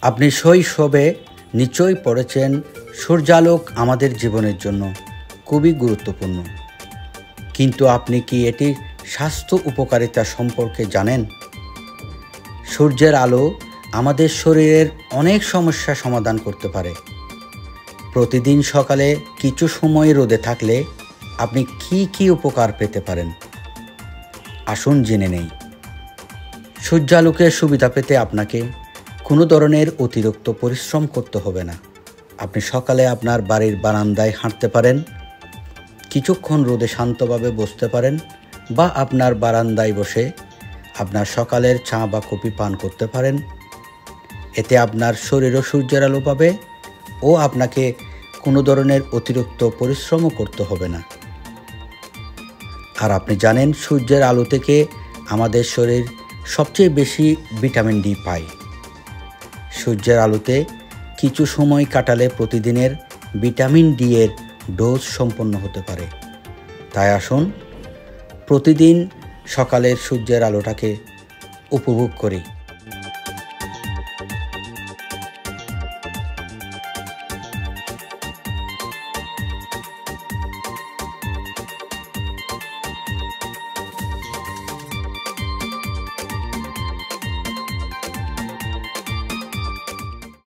আপনি শৈশবে নিশ্চয়ই পড়েছেন সূর্যালোক আমাদের জীবনের জন্য খুবই গুরুত্বপূর্ণ। কিন্তু আপনি কি এটির স্বাস্থ্য উপকারিতা সম্পর্কে জানেন? সূর্যের আলো আমাদের শরীরের অনেক সমস্যা সমাধান করতে পারে। প্রতিদিন সকালে কিছু সময় রোদে থাকলে আপনি কি উপকার পেতে পারেন? আসুন জেনে নেই। সূর্যালোকের সুবিধা পেতে আপনাকে কোনো ধরনের অতিরিক্ত পরিশ্রম করতে হবে না। আপনি সকালে আপনার বাড়ির বারান্দায় হাঁটতে পারেন, কিছুক্ষণ রোদে শান্তভাবে বসতে পারেন, বা আপনার বারান্দায় বসে আপনার সকালের চা বা কফি পান করতে পারেন। এতে আপনার শরীরও সূর্যের আলো পাবে ও আপনাকে কোনো ধরনের অতিরিক্ত পরিশ্রমও করতে হবে না। আর আপনি জানেন, সূর্যের আলো থেকে আমাদের শরীর সবচেয়ে বেশি ভিটামিন ডি পায়। সূর্যের আলোতে কিছু সময় কাটালে প্রতিদিনের ভিটামিন ডি এর ডোজ সম্পন্ন হতে পারে। তাই আসুন প্রতিদিন সকালের সূর্যের আলোটাকে উপভোগ করি।